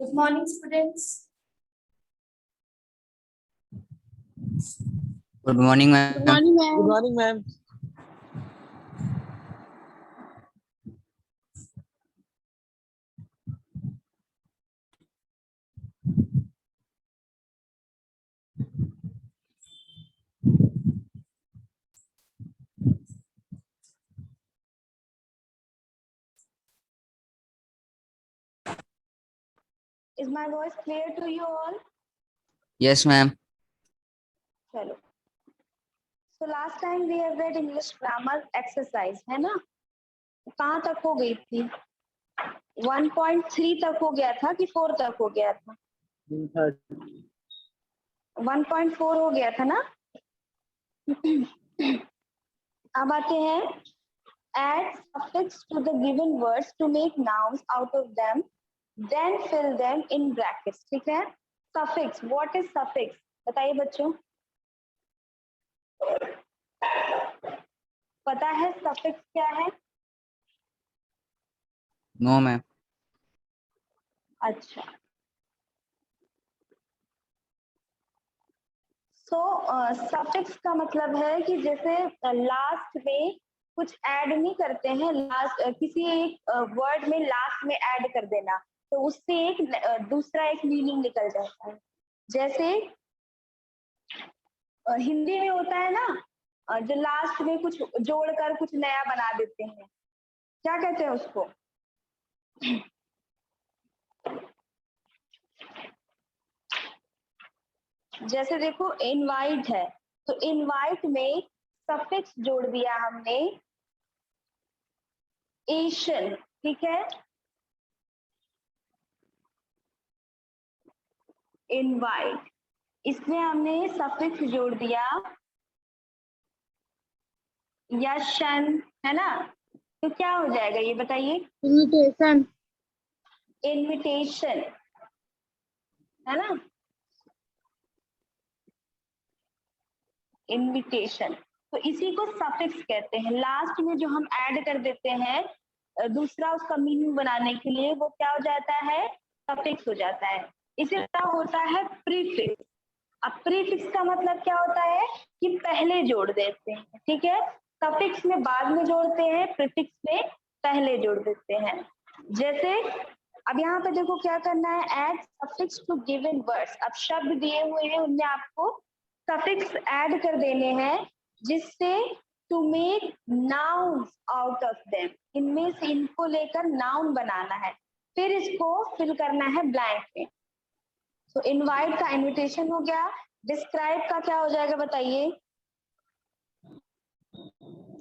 Good morning, students. Good morning, ma'am. Good morning, ma'am. Good morning, ma'am. Is my voice clear to you all? Yes, ma'am. चलो. So last time we have read English grammar exercise, है ना? कहाँ तक हो गई थी? 1.3 तक हो गया था कि 4 तक हो गया था? 1.4 हो गया था ना? अब आते हैं. Add suffix to the given words to make nouns out of them. Then fill them in brackets. ठीक है? Suffix. What is suffix? बताइए बच्चों. पता है suffix क्या है? No, ma'am. अच्छा. So suffix का मतलब है कि जैसे लास्ट में कुछ ऐड नहीं करते हैं, लास्ट किसी एक वर्ड में लास्ट में ऐड कर देना, तो उससे एक दूसरा एक मीनिंग निकल जाता है. जैसे हिंदी में होता है ना, जो लास्ट में कुछ जोड़कर कुछ नया बना देते हैं, क्या कहते हैं उसको? जैसे देखो इनवाइट है, तो इनवाइट में सफिक्स जोड़ दिया हमने एशियन. ठीक है? इनवाइट, इसमें हमने सफिक्स जोड़ दिया यशन, है ना? तो क्या हो जाएगा ये बताइए? Invitation. इनविटेशन, है ना? इनविटेशन. तो इसी को सफिक्स कहते हैं. लास्ट में जो हम ऐड कर देते हैं दूसरा उसका मीनिंग बनाने के लिए, वो क्या हो जाता है? सफिक्स हो जाता है. इसी तरह होता है प्रीफिक्स. अब प्रीफिक्स का मतलब क्या होता है कि पहले जोड़ देते हैं. ठीक है? सफिक्स में बाद में जोड़ते हैं, प्रीफिक्स में पहले जोड़ देते हैं. जैसे अब यहाँ पे देखो क्या करना है, add suffix to given words. अब शब्द दिए हुए हैं, उनमें आपको सफिक्स ऐड कर देने हैं, जिससे to make noun out of them, इनमें से इनको लेकर नाउन बनाना है, फिर इसको फिल करना है ब्लैंक में. तो इनवाइट का इनविटेशन हो गया. डिस्क्राइब का क्या हो जाएगा बताइए?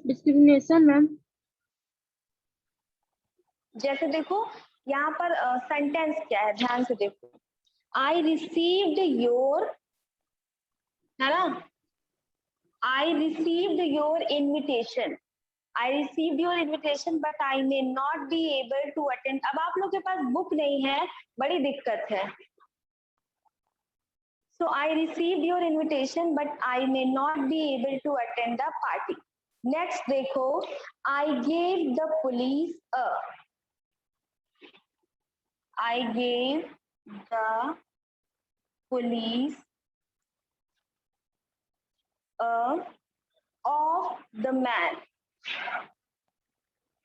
Discrimination, ma'am. जैसे देखो यहाँ पर सेंटेंस क्या है, ध्यान से देखो. आई रिसीव्ड योर, है ना? I received your invitation. I received your invitation but I may not be able to attend. अब आप लोग के पास बुक नहीं है, बड़ी दिक्कत है. So I received your invitation, but I may not be able to attend the party. Next देखो, I gave the police a. I gave the police a of the man.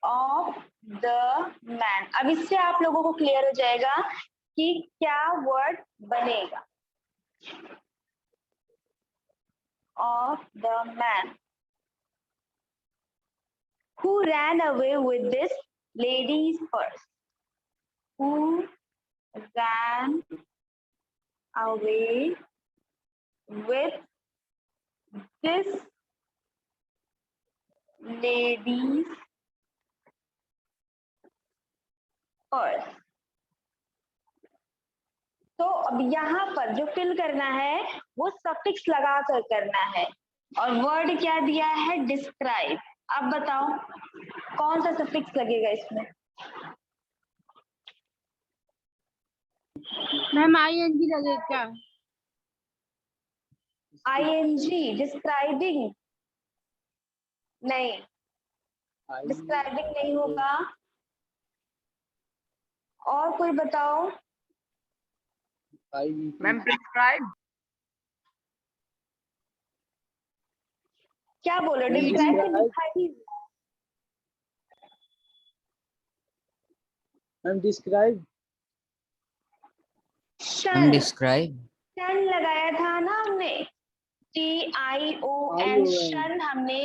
Of the man. अब इससे आप लोगों को clear हो जाएगा कि क्या वर्ड बनेगा. Of the man who ran away with this lady's purse. Who ran away with this lady's purse. तो अब यहाँ पर जो फिल करना है वो सफिक्स लगा कर करना है, और वर्ड क्या दिया है? डिस्क्राइब. अब बताओ कौन सा सफिक्स लगेगा इसमें? मैम ING लगेगा. आईएनजी. डिस्क्राइबिंग नहीं, डिस्क्राइबिंग नहीं होगा. और कोई बताओ? Ma'am prescribe. क्या बोलो? डिस्क्राइब से दिखाई। Ma'am describe. Ma'am describe. शन लगाया था ना हमने, TION, शन हमने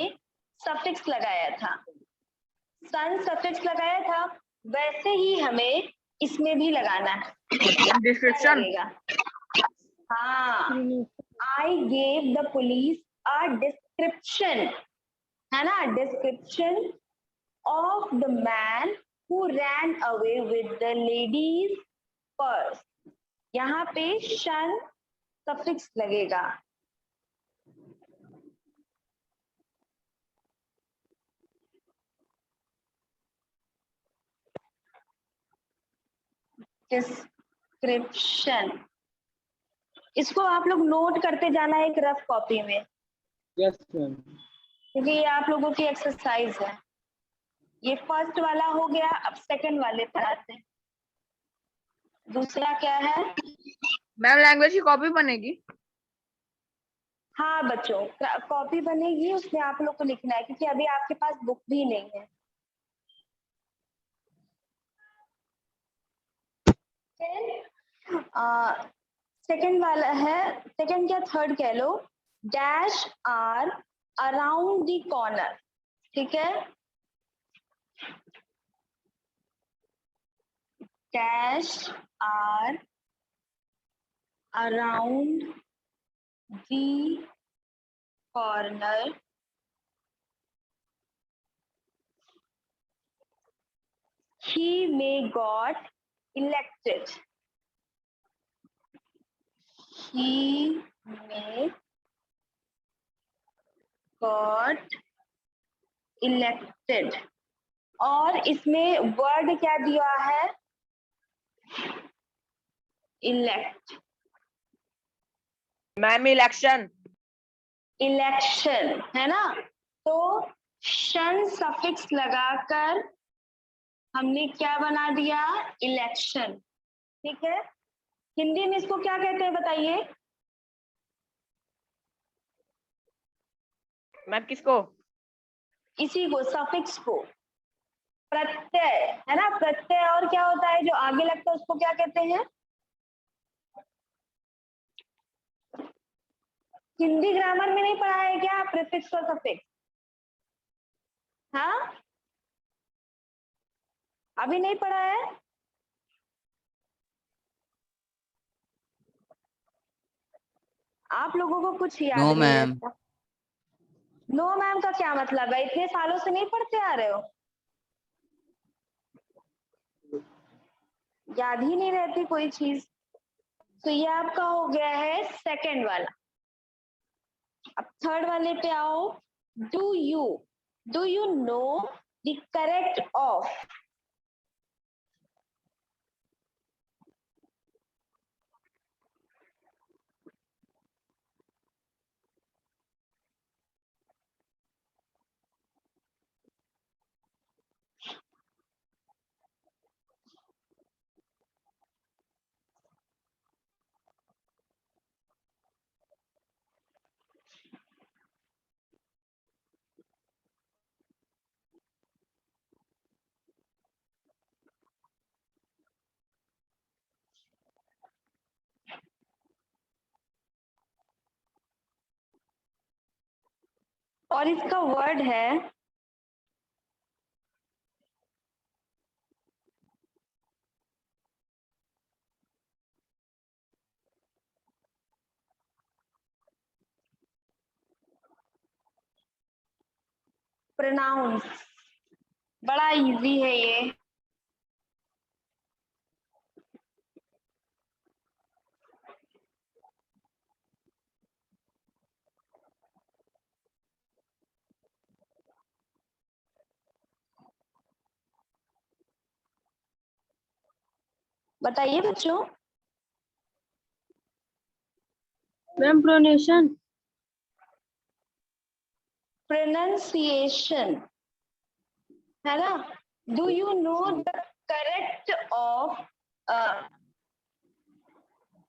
सफिक्स लगाया था, सन सफिक्स लगाया था, वैसे ही हमें इसमें भी लगाना है। डिस्क्रिप्शन। लगेगा। हाँ, I gave the police a description, है ना, description of the man who ran away with the lady's purse। यहाँ पे शन सफिक्स लगेगा। डिस्क्रिप्शन, इसको आप लोग नोट करते जाना है एक रफ कॉपी में, यस मैम। क्योंकि ये आप लोगों की एक्सरसाइज है। ये फर्स्ट वाला हो गया, अब सेकंड वाले पर आते हैं। दूसरा क्या है? मैम लैंग्वेज की कॉपी बनेगी। हाँ बच्चों, कॉपी बनेगी, उसमें आप लोग को लिखना है, क्योंकि अभी आपके पास बुक भी नहीं है। सेकंड वाला है, सेकंड क्या थर्ड कह लो, dash are around the corner, ठीक है, dash are around the corner, he may got elected, he may got elected। और इसमें वर्ड क्या दिया है? इलेक्ट। Ma'am election. इलेक्शन है ना, तो शन सफिक्स लगाकर हमने क्या बना दिया? इलेक्शन। ठीक है, हिंदी में इसको क्या कहते हैं बताइए? मैम किसको? इसी को, सफिक्स को, प्रत्यय है ना, प्रत्यय। और क्या होता है जो आगे लगता है उसको क्या कहते हैं? हिंदी ग्रामर में नहीं पढ़ा है क्या प्रीफिक्स और सफिक्स? हाँ, अभी नहीं पढ़ा है? आप लोगों को कुछ याद नो नहीं मैम। रहता? नो मैम का क्या मतलब है? इतने सालों से नहीं पढ़ते आ रहे हो? याद ही नहीं रहती कोई चीज। तो ये आपका हो गया है सेकंड वाला। अब थर्ड वाले पे आओ। Do you know the correct of? और इसका वर्ड है प्रोनाउंस। बड़ा इजी है ये। बताइए बच्चों। Ma'am pronation. प्रोनाउंसिएशन है ना। Do you know the correct of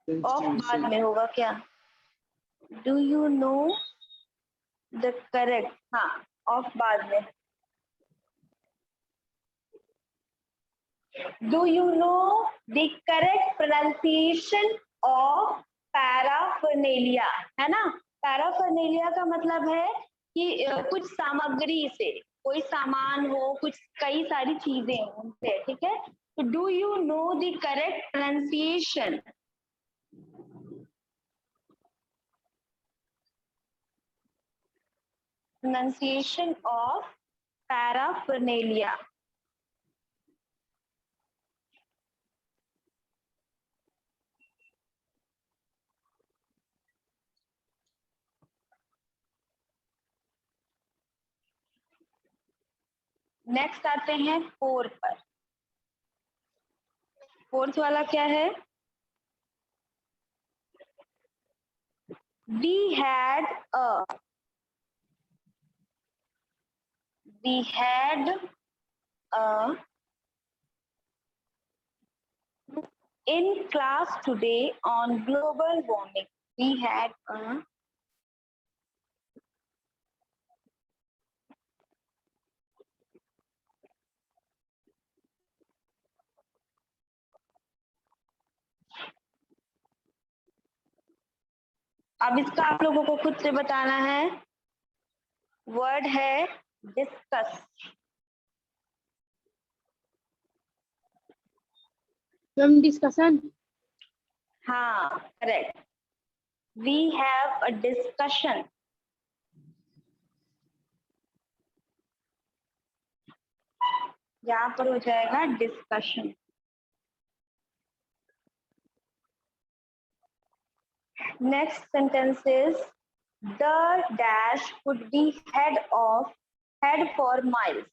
of बाद में होगा क्या? Do you know the correct, हाँ ऑफ बाद में। Do you know the correct pronunciation of paraphernalia, है ना? पैराफर्नेलिया का मतलब है कि कुछ सामग्री से, कोई सामान हो, कुछ कई सारी चीजें हों उनसे, ठीक है? तो do you know the correct pronunciation, pronunciation of paraphernalia. Next आते हैं 4 पर। 4th वाला क्या है? We had a in class today on global warming. We had a अब इसका आप लोगों को खुद से बताना है। वर्ड है डिस्कस। Ma'am discussion. हाँ correct. We have a discussion. यहाँ पर हो जाएगा discussion. Next sentence is the dash could be head for miles.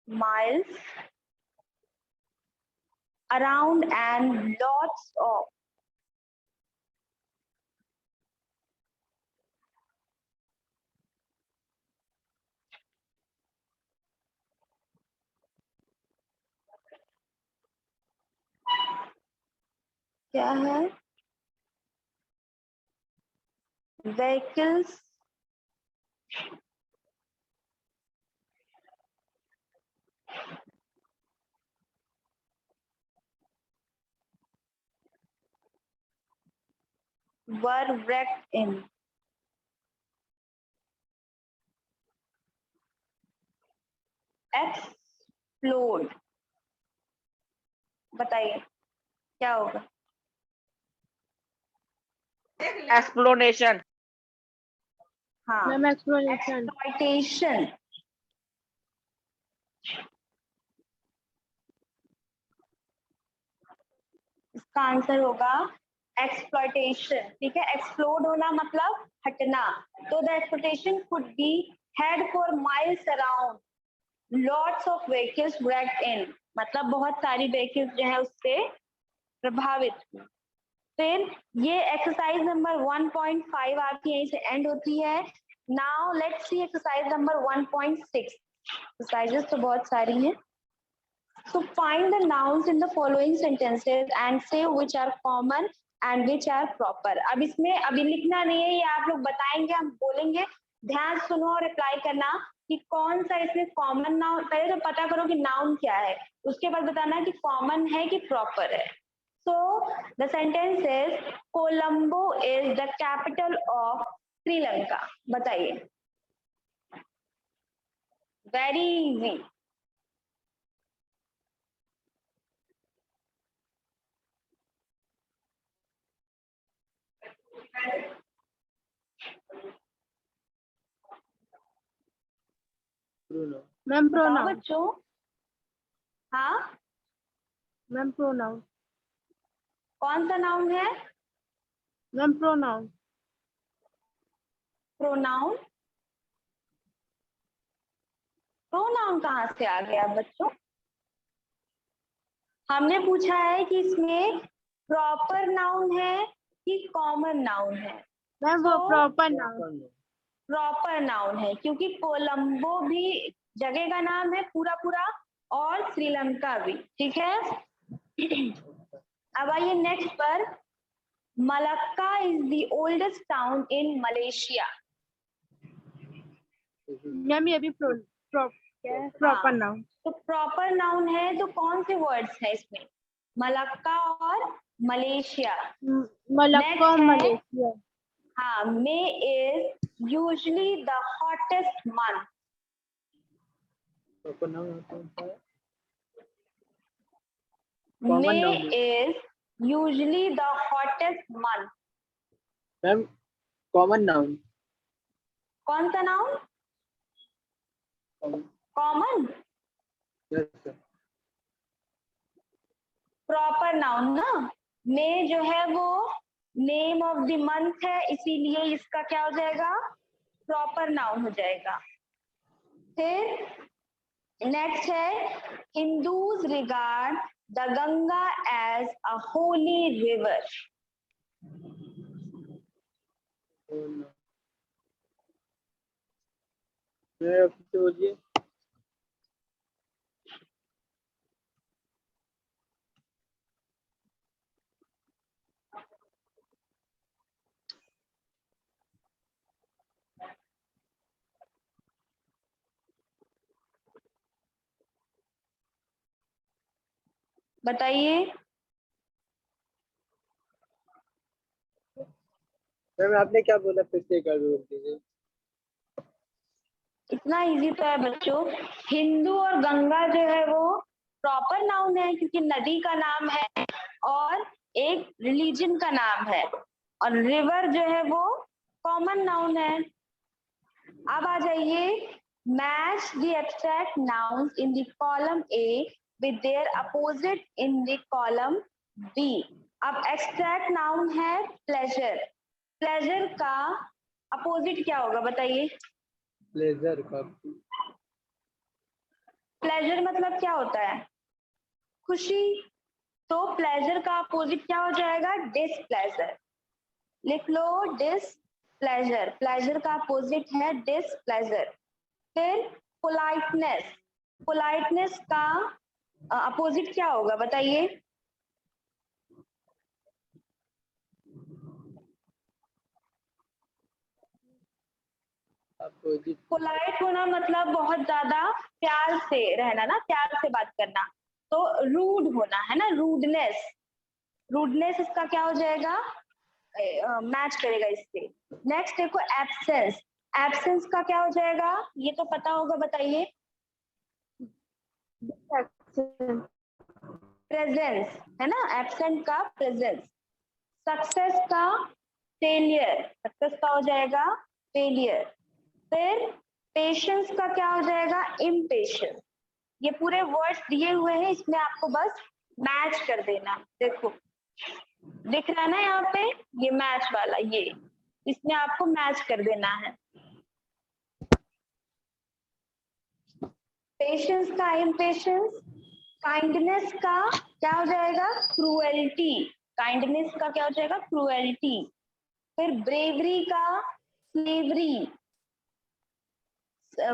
Miles around and lots of क्या है? Vehicles were wrecked in explode. बताइए क्या होगा? एक्सप्लोनेशन। हाँ मैम एक्सप्लेनेशन। exploitation. इसका आंसर होगा एक्सप्लॉयटेशन। ठीक है, एक्सप्लोड होना मतलब हटना। तो the exploitation could be head for miles around, lots of vehicles wrecked इन, मतलब बहुत सारी व्हीकल्स जो है उससे प्रभावित हुई। फिर ये एक्सरसाइज नंबर 1.5 आपकी यहीं से एंड होती है। Now let's see exercise number 1.6। Exercises तो बहुत सारी हैं। So find the nouns in the following sentences and say which are common and which are proper. अब इसमें अभी लिखना नहीं है, ये आप लोग बताएंगे, हम बोलेंगे, ध्यान सुनो और अप्लाई करना कि कौन सा इसमें कॉमन नाउन। पहले तो पता करो कि नाउन क्या है, उसके बाद बताना कि कॉमन है कि प्रॉपर है। So the sentence is Colombo is the capital of Sri Lanka. बताइए। Very easy. Bruno. मैम बताओ प्रोनाउन। बच्चों। हाँ मैम प्रोनाउन। कौन सा नाउन है? Ma'am pronoun. प्रोनाउन। प्रोनाउन कहाँ से आ गया बच्चों? हमने पूछा है कि इसमें प्रॉपर नाउन है कि कॉमन नाउन है, मैम वो So- proper noun. Proper noun. Proper noun है, क्योंकि कोलंबो भी जगह का नाम है पूरा पूरा, और श्रीलंका भी। ठीक है, अब आइए नेक्स्ट पर। Malacca is the oldest town in Malaysia. Ma'am ये भी प्रॉपर नाउन। तो प्रॉपर नाउन है, तो कौन से वर्ड्स है इसमें? मलक्का और मलेशिया। मलक्का Next है- मलेशिया। हाँ, May is usually the hottest month. Proper noun कौन सा है? Common May noun is usually the hottest month. Ma'am, common noun. कौन सा noun? Common. Yes, sir. Proper noun ना। मे जो है वो नेम ऑफ द मंथ है, इसीलिए इसका क्या हो जाएगा? प्रॉपर नाउन हो जाएगा। फिर नेक्स्ट है, Hindus regard the Ganga as a holy river. Oh, no. मैं फिर से बोलिए। बताइए। मैम आपने क्या बोला, फिर से एक बार बोल दीजिए। इतना इजी तो है बच्चों। हिंदू और गंगा जो है वो प्रॉपर नाउन है, क्योंकि नदी का नाम है और एक रिलीजन का नाम है, और रिवर जो है वो कॉमन नाउन है। अब आ जाइए, match the abstract nouns in the column A with their opposite in the column B. अब एक्सट्रैक्ट नाउन है प्लेजर। प्लेजर का अपोजिट क्या होगा बताइए? प्लेजर का प्लेजर मतलब क्या होता है? खुशी। तो प्लेजर का अपोजिट क्या हो जाएगा? डिसप्लेजर। लिख लो, डिसप्लेजर। प्लेजर का अपोजिट है डिसप्लेजर। फिर पोलाइटनेस। पोलाइटनेस का अपोजिट क्या होगा बताइए? अपोजिट। पोलाइट होना मतलब बहुत ज्यादा प्यार से रहना ना, प्यार से बात करना। तो रूड होना है ना, रूडनेस। रूडनेस इसका क्या हो जाएगा? मैच करेगा इससे। नेक्स्ट देखो, एब्सेंस। एब्सेंस का क्या हो जाएगा? ये तो पता होगा, बताइए। प्रेजेंस है ना, एब्सेंट का प्रेजेंस। सक्सेस का फेलियर। सक्सेस का हो जाएगा फेलियर। फिर पेशेंस का क्या हो जाएगा? इम्पेशेंस। ये पूरे वर्ड्स दिए हुए हैं, इसमें आपको बस मैच कर देना। देखो दिख रहा है ना यहाँ पे, ये मैच वाला, ये इसमें आपको मैच कर देना है। पेशेंस का इम्पेशेंस। काइंडनेस का क्या हो जाएगा? क्रूएल्टी। काइंडनेस का क्या हो जाएगा? क्रूएल्टी। फिर ब्रेवरी का स्लेवरी।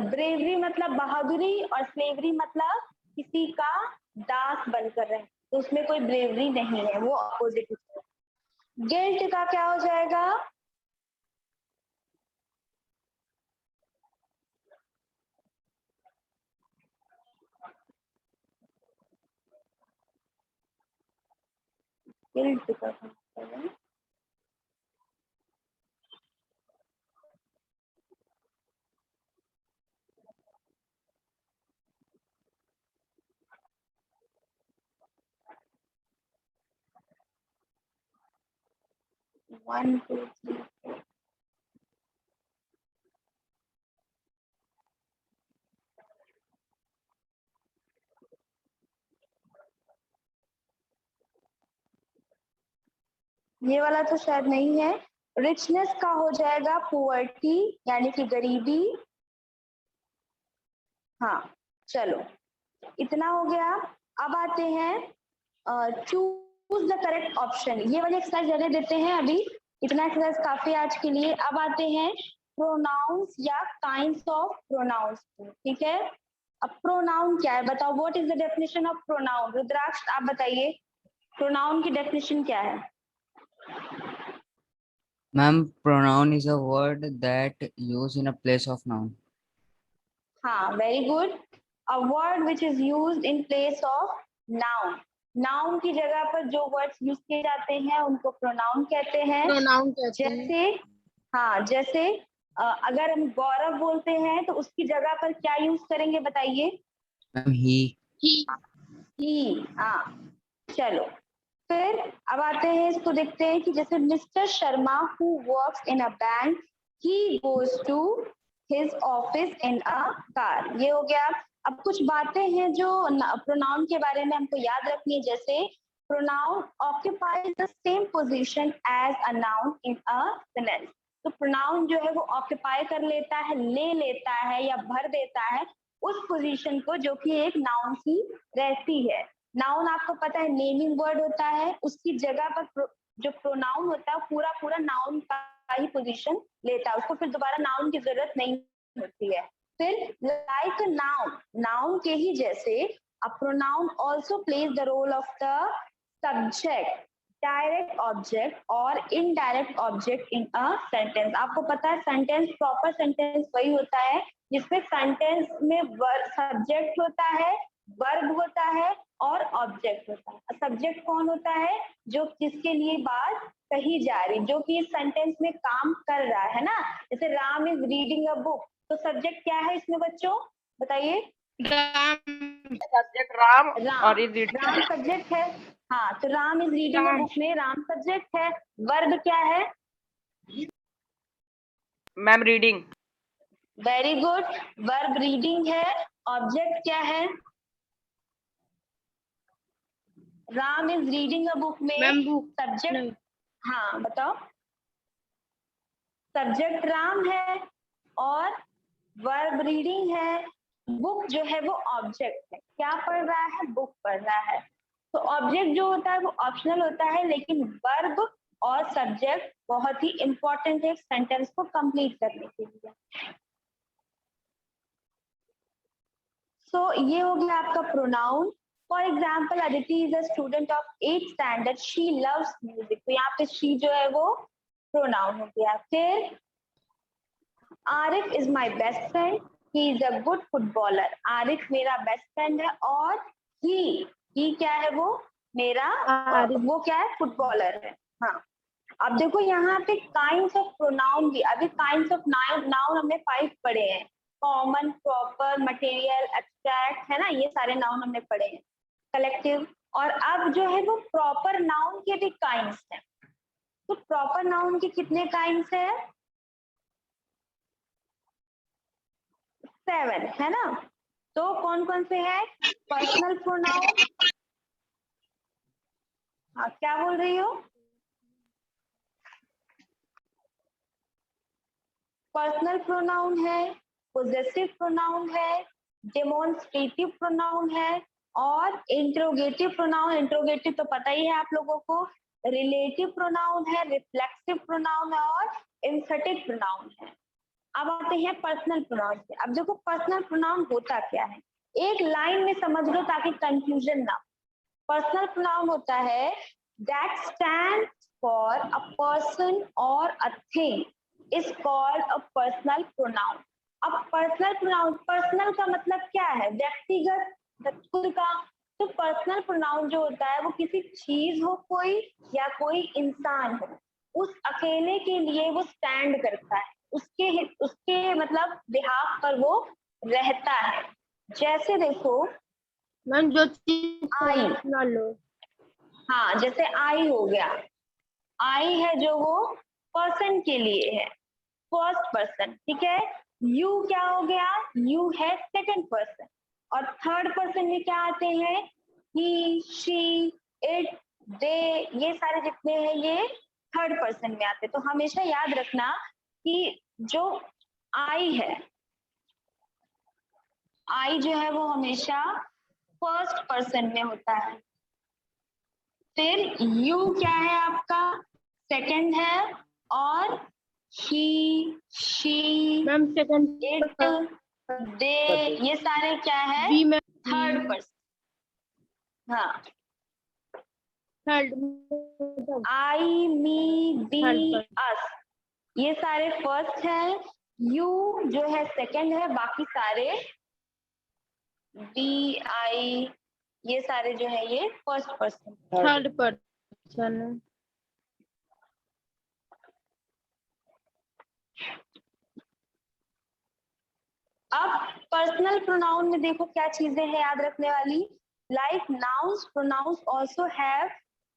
ब्रेवरी मतलब बहादुरी, और स्लेवरी मतलब किसी का दास बनकर रहे, तो उसमें कोई ब्रेवरी नहीं है, वो अपोजिट। गिल्ट का क्या हो जाएगा? गिल्ट का क्या होता है? One two three. ये वाला तो शायद नहीं है। रिचनेस का हो जाएगा पुअर्टी, यानी कि गरीबी। हाँ चलो, इतना हो गया। अब आते हैं choose choose the correct option. ये वाली एक्सरसाइज रहने देते हैं अभी, इतना एक्सरसाइज काफी आज के लिए। अब आते हैं प्रोनाउंस या काइंड्स ऑफ प्रोनाउंस, ठीक है। अब प्रोनाउन क्या है बताओ, what is the definition of pronoun? Rudraksh आप बताइए, प्रोनाउन की डेफिनेशन क्या है? Ma'am, pronoun is a word that used in a place of noun. हाँ, very good. A word which is used in place of noun. Noun की जगह पर जो वर्ड्स यूज किए जाते हैं उनको प्रोनाउन कहते हैं। प्रोनाउन कहते हैं। जैसे हाँ, जैसे अगर हम गौरव बोलते हैं तो उसकी जगह पर क्या यूज करेंगे बताइए? Ma'am, he. ही। हाँ, चलो फिर अब आते हैं, इसको देखते हैं कि जैसे mister Sharma who works in a bank, he goes to his office in a car. ये हो गया। अब कुछ बातें हैं जो प्रोनाउन के बारे में हमको याद रखनी है, जैसे pronoun occupies the same position as a noun in a sentence. तो प्रोनाउन जो है वो ऑक्यूपाई कर लेता है, ले लेता है या भर देता है उस पोजीशन को जो कि एक नाउन की रहती है। नाउन आपको पता है नेमिंग वर्ड होता है, उसकी जगह पर जो प्रोनाउन होता है पूरा पूरा नाउन का ही पोजीशन लेता है, उसको फिर दोबारा नाउन की जरूरत नहीं होती है। फिर लाइक नाउन, नाउन के ही जैसे a pronoun also plays the role of the subject, direct object और indirect object in a sentence. आपको पता है सेंटेंस, प्रॉपर सेंटेंस वही होता है जिसमें सेंटेंस में सब्जेक्ट होता है, वर्ब होता है और ऑब्जेक्ट होता है। सब्जेक्ट कौन होता है? जो जिसके लिए बात कही जा रही, जो कि इस सेंटेंस में काम कर रहा है ना। जैसे Ram is reading a book, तो सब्जेक्ट क्या है इसमें बच्चों बताइए? सब्जेक्ट राम और इज राम सब्जेक्ट है। हाँ, तो Ram is reading a book में राम सब्जेक्ट है। वर्ब क्या है? Ma'am reading. Very good, verb reading है। ऑब्जेक्ट क्या है? Ram is reading a book में सब्जेक्ट, हाँ बताओ। सब्जेक्ट राम है और वर्ब रीडिंग है। बुक जो है वो ऑब्जेक्ट है, क्या पढ़ रहा है? बुक पढ़ रहा है। तो ऑब्जेक्ट जो होता है वो ऑप्शनल होता है, लेकिन वर्ब और सब्जेक्ट बहुत ही इंपॉर्टेंट है सेंटेंस को कंप्लीट करने के लिए। सो ये हो गया आपका pronoun. For example, Aditi is a student of 8th standard, she loves music, तो यहाँ पे शी जो है वो प्रोनाउन हो गया। फिर Arif is my best friend, he is a good footballer, Arif मेरा बेस्ट फ्रेंड है और ही क्या है? वो मेरा वो क्या है? फुटबॉलर है। हाँ, अब देखो यहाँ पे काइंड्स ऑफ प्रोनाउन भी, अभी काइंड्स ऑफ नाउन हमने 5 पढ़े हैं, कॉमन, प्रॉपर, मटेरियल, एब्स्ट्रैक्ट, है ना, ये सारे नाउन हमने पढ़े हैं, कलेक्टिव। और अब जो है वो प्रॉपर नाउन के भी काइंड्स हैं। तो प्रॉपर नाउन के कितने काइंड्स है? 7, है ना। तो कौन कौन से हैं? पर्सनल प्रोनाउन, हाँ क्या बोल रही हो? पर्सनल प्रोनाउन है, पोजेसिव प्रोनाउन है, डेमोन्स्ट्रेटिव प्रोनाउन है और इंट्रोगेटिव प्रोनाउन। इंट्रोगेटिव तो पता ही है आप लोगों को। रिलेटिव प्रोनाउन है, रिफ्लेक्सिव प्रोनाउन है और एम्फेटिक प्रोनाउन है। अब आते हैं पर्सनल प्रोनाउन पे। अब देखो पर्सनल प्रोनाउन होता क्या है, एक लाइन में समझ लो ताकि कंफ्यूजन ना। पर्सनल प्रोनाउन होता है that stand for a person और a thing is called a personal pronoun. अब पर्सनल प्रोनाउन, पर्सनल का मतलब क्या है? व्यक्तिगत, खुद का। तो पर्सनल प्रोनाउन जो होता है वो किसी चीज हो कोई या कोई इंसान हो, उस अकेले के लिए वो स्टैंड करता है, उसके मतलब बिहाफ पर वो रहता है। जैसे देखो मैम जो चीज आई, पर्सनल हो, हाँ जैसे आई हो गया, आई है जो वो पर्सन के लिए है, फर्स्ट पर्सन, ठीक है। यू क्या हो गया? यू है सेकंड पर्सन। और थर्ड पर्सन में क्या आते हैं? ही, शी, इट, दे, ये सारे जितने हैं ये थर्ड पर्सन में आते हैं। तो हमेशा याद रखना कि जो आई है, आई जो है वो हमेशा फर्स्ट पर्सन में होता है। फिर यू क्या है आपका, सेकंड है, और ही, शी, मैम सेकंड इट, दे, ये सारे क्या है, बी मैम थर्ड पर्सन। हाँ, थर्ड आई, मी, दी, Third अस, ये सारे फर्स्ट है। यू जो है सेकंड है, बाकी सारे डी, आई, ये सारे जो है ये फर्स्ट पर्सन। Third person. अब पर्सनल प्रोनाउन में देखो क्या चीजें हैं याद रखने वाली, like nouns pronouns also have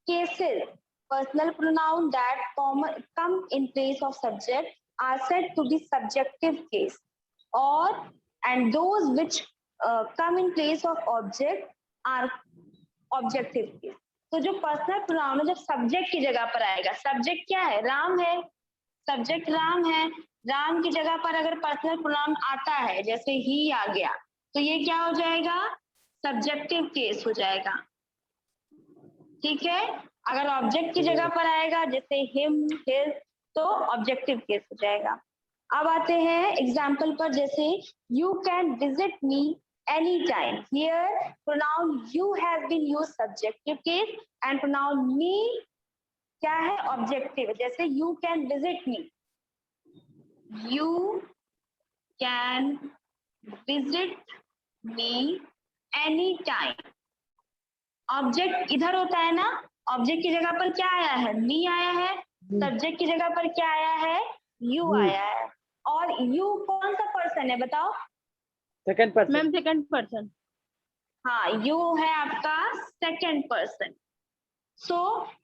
cases. Personal pronoun that come in place of subject are said to be subjective case, or and those which come in place of object are objective case। तो जो personal pronoun है जब subject की जगह पर आएगा, subject क्या है, राम है, सब्जेक्ट राम है, राम की जगह पर अगर पर्सनल प्रोनाउन आता है जैसे ही आ गया, तो ये क्या हो जाएगा, सब्जेक्टिव केस हो जाएगा। ठीक है, अगर ऑब्जेक्ट की जगह पर आएगा जैसे हिम, हिज, तो ऑब्जेक्टिव केस हो जाएगा। अब आते हैं एग्जाम्पल पर, जैसे you can visit me any time, here pronoun you has been used subjective case and pronoun me क्या है, ऑब्जेक्टिव। जैसे you can visit me, you can visit me anytime। Object इधर होता है ना, ऑब्जेक्ट की जगह पर क्या आया है, मी आया है, सब्जेक्ट की जगह पर क्या आया है, यू आया है। और यू कौन सा पर्सन है बताओ, second person. Ma'am second person. हाँ, यू है आपका सेकंड पर्सन। सो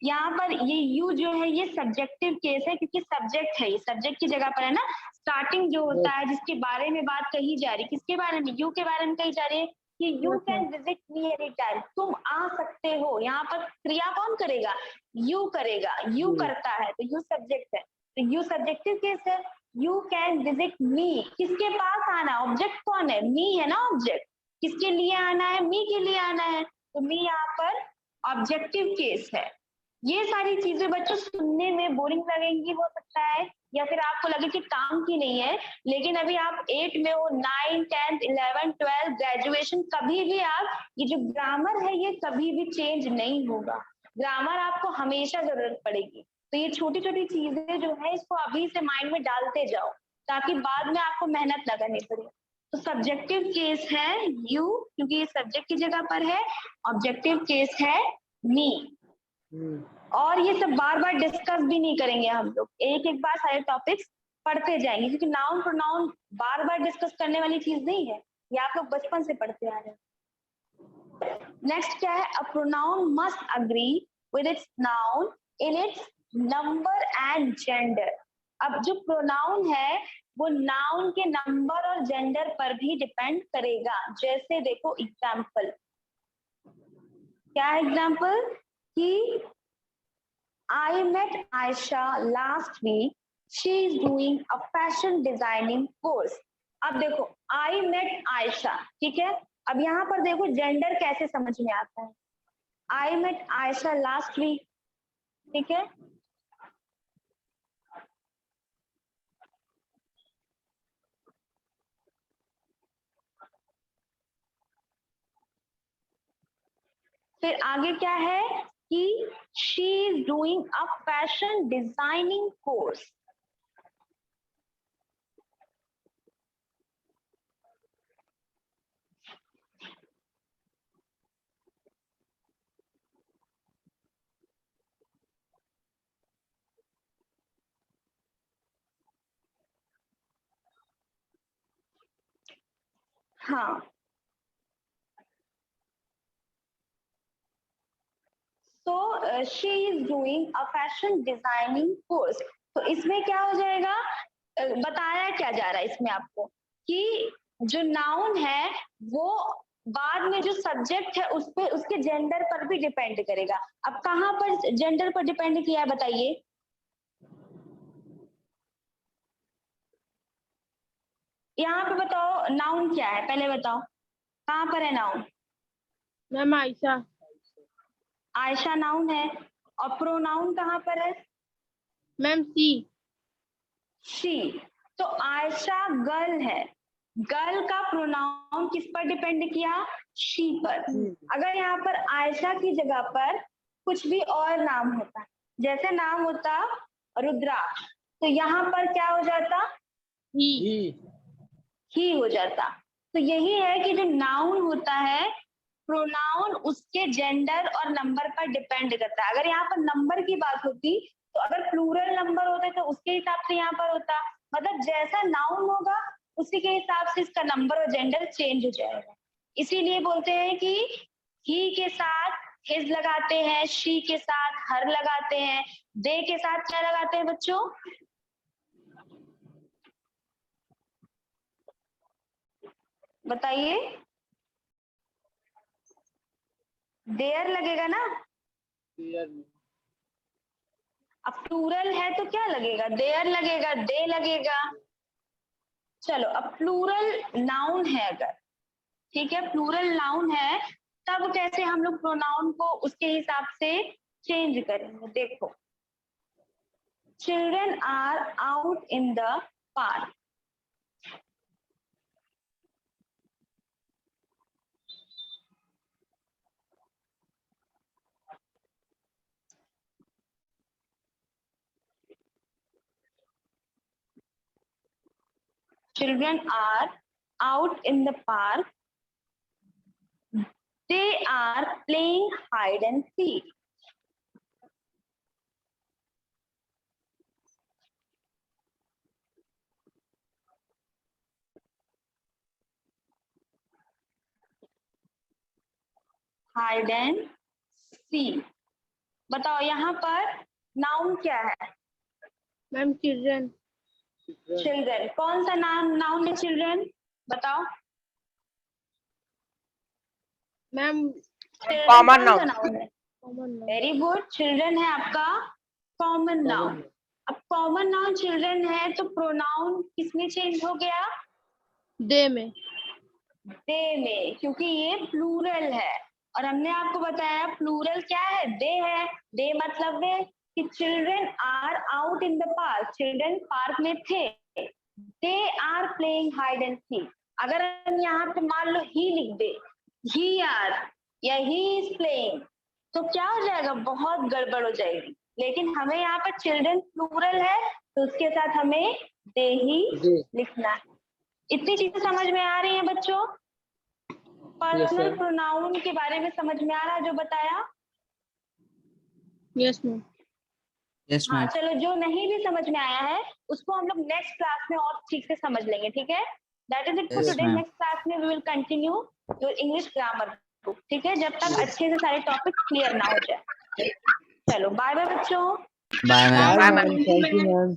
यहाँ पर ये यू जो है ये सब्जेक्टिव केस है, क्योंकि सब्जेक्ट है, ये सब्जेक्ट की जगह पर है ना। स्टार्टिंग जो होता है जिसके बारे में बात कही जा रही, किसके बारे में, यू के बारे में कही जा रही है कि you can visit me any time, तुम आ सकते हो। यहाँ पर क्रिया कौन करेगा, यू करेगा, यू करता है, तो यू सब्जेक्ट है, तो यू सब्जेक्टिव केस है। यू कैन विजिट मी, किसके पास आना, ऑब्जेक्ट कौन है, मी है ना ऑब्जेक्ट, किसके लिए आना है, मी के लिए आना है, तो मी यहाँ पर ऑब्जेक्टिव केस है। ये सारी चीजें बच्चों सुनने में बोरिंग लगेंगी हो सकता है, या फिर आपको लगे कि काम की नहीं है, लेकिन अभी आप 8 में हो, 9, 10, 11, 12 ग्रेजुएशन, कभी भी आप ये जो ग्रामर है ये कभी भी चेंज नहीं होगा, ग्रामर आपको हमेशा जरूरत पड़ेगी। तो ये छोटी छोटी चीजें जो है इसको अभी से माइंड में डालते जाओ, ताकि बाद में आपको मेहनत ना करनी पड़े। तो सब्जेक्टिव केस है यू, क्योंकि ये सब्जेक्ट की जगह पर है, ऑब्जेक्टिव केस है मी। और ये सब बार बार डिस्कस भी नहीं करेंगे हम लोग, एक एक बार सारे टॉपिक्स पढ़ते जाएंगे, क्योंकि नाउन प्रोनाउन बार बार डिस्कस करने वाली चीज नहीं है, ये आप लोग बचपन से पढ़ते आ रहे हैं। नेक्स्ट क्या है, a pronoun must agree with its noun in its number and gender. अब जो प्रोनाउन है वो नाउन के नंबर और जेंडर पर भी डिपेंड करेगा। जैसे देखो एग्जाम्पल, क्या है एग्जाम्पल, कि I met Aisha last week. She is doing a fashion designing course. अब देखो I met Aisha, ठीक है। अब यहाँ पर देखो जेंडर कैसे समझ में आता है, I met Aisha last week, ठीक है। फिर आगे क्या है कि she is doing a fashion designing course। हाँ, तो she is doing a fashion designing course. तो इसमें क्या हो जाएगा, बताया क्या जा रहा है इसमें आपको, कि जो नाउन है वो बाद में जो सब्जेक्ट है उस पे उसके जेंडर पर भी डिपेंड करेगा। अब कहाँ पर जेंडर पर डिपेंड किया है बताइए, यहाँ पे बताओ नाउन क्या है, पहले बताओ कहाँ पर है noun. Ma'am Ayesha. Ayesha noun है और प्रोनाउन कहाँ पर है? Ma'am she. शी। तो आयशा गर्ल है, गर्ल का प्रोनाउन किस पर डिपेंड किया? शी पर। अगर यहाँ पर आयशा की जगह पर कुछ भी और नाम होता, जैसे नाम होता रुद्राक्ष, तो यहाँ पर क्या हो जाता? ही हो जाता। तो यही है कि जो नाउन होता है, प्रोनाउन उसके जेंडर और नंबर पर डिपेंड करता है। अगर यहाँ पर नंबर की बात होती तो अगर प्लूरल नंबर होते तो उसके हिसाब से यहाँ पर होता, मतलब जैसा नाउन होगा उसी के हिसाब से इसका नंबर और जेंडर चेंज हो जाएगा। इसीलिए बोलते हैं कि ही के साथ हिज लगाते हैं, शी के साथ हर लगाते हैं, दे के साथ क्या लगाते हैं बच्चों? बताइए। देयर लगेगा ना। अब प्लूरल है तो क्या लगेगा? देयर लगेगा, दे लगेगा। चलो, अब प्लूरल नाउन है अगर, ठीक है, प्लूरल नाउन है, तब कैसे हम लोग प्रोनाउन को उसके हिसाब से चेंज करेंगे? देखो, children are out in the park. Children are out in the park. They are playing hide and seek. Hide and seek. बताओ यहाँ पर नाउन क्या है? Ma'am children. चिल्ड्रन। कौन सा नाउन है चिल्ड्रन? बताओ। Ma'am common noun. Common noun. Very good, children है आपका कॉमन नाउन। अब कॉमन नाउन चिल्ड्रन है तो प्रोनाउन किसमें चेंज हो गया? दे में। दे में, क्योंकि ये प्लूरल है और हमने आपको बताया प्लूरल क्या है? दे है। दे मतलब है कि children are out in the park, children park में थे। They are playing hide and seek. अगर हम यहाँ पे मान लो ही लिख दे, ही आर या ही इज प्लेइंग, तो क्या हो जाएगा? बहुत गड़बड़ हो जाएगी। लेकिन हमें यहाँ पर चिल्ड्रन प्लूरल है तो उसके साथ हमें दे ही लिखना है। इतनी चीजें समझ में आ रही हैं बच्चों? पर्सनल प्रोनाउन के बारे में समझ में आ रहा है जो बताया? Yes ma'am. Yes, हाँ, ma'am. चलो, जो नहीं भी समझ में आया है उसको हम लोग नेक्स्ट क्लास में और ठीक से समझ लेंगे, ठीक है? That is it for Yes, today. ma'am. Next class में we will continue your English grammar, ठीक है, जब तक अच्छे से सारे टॉपिक क्लियर ना हो जाए। चलो, बाय बाय बच्चों। Bye, ma'am. Bye, ma'am. Thank you, ma'am.